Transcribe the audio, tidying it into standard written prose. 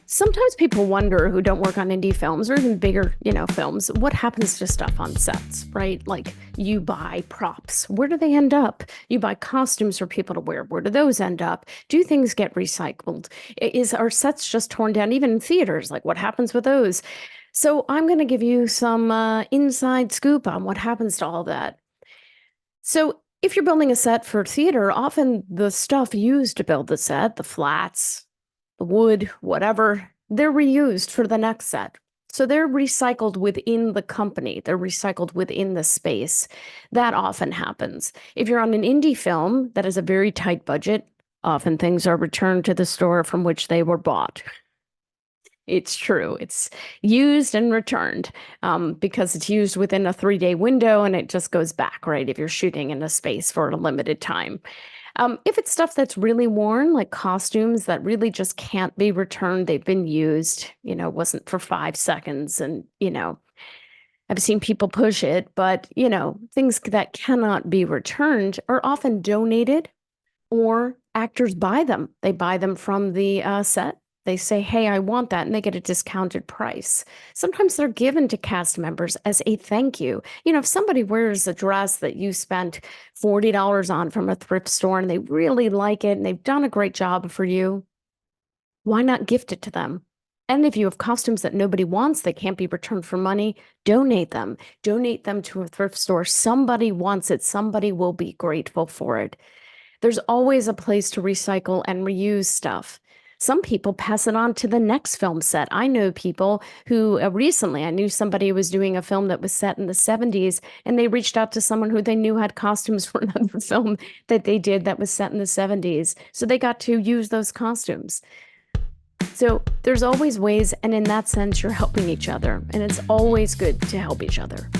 Sometimes people wonder who don't work on indie films or even bigger, films, what happens to stuff on sets, right? Like you buy props. Where do they end up? You buy costumes for people to wear. Where do those end up? Do things get recycled? Is our sets just torn down, even in theaters? Like what happens with those? So I'm going to give you some inside scoop on what happens to all that. So if you're building a set for theater, often the stuff used to build the set, the flats, the wood, whatever, they're reused for the next set. So they're recycled within the company, they're recycled within the space. That often happens. If you're on an indie film that has a very tight budget, often things are returned to the store from which they were bought. It's true. It's used and returned because it's used within a 3-day window and it just goes back, right? If you're shooting in a space for a limited time. If it's stuff that's really worn, like costumes that really just can't be returned, they've been used, wasn't for 5 seconds. And, I've seen people push it, but, things that cannot be returned are often donated or actors buy them. They buy them from the set. They say, hey, I want that, and they get a discounted price. Sometimes they're given to cast members as a thank you. If somebody wears a dress that you spent $40 on from a thrift store and they really like it and they've done a great job for you, why not gift it to them? And if you have costumes that nobody wants, they can't be returned for money, donate them. Donate them to a thrift store. Somebody wants it. Somebody will be grateful for it. There's always a place to recycle and reuse stuff. Some people pass it on to the next film set. I know people who recently, I knew somebody who was doing a film that was set in the 70s, and they reached out to someone who they knew had costumes for another film that they did that was set in the 70s. So they got to use those costumes. So there's always ways, and in that sense, you're helping each other, and it's always good to help each other.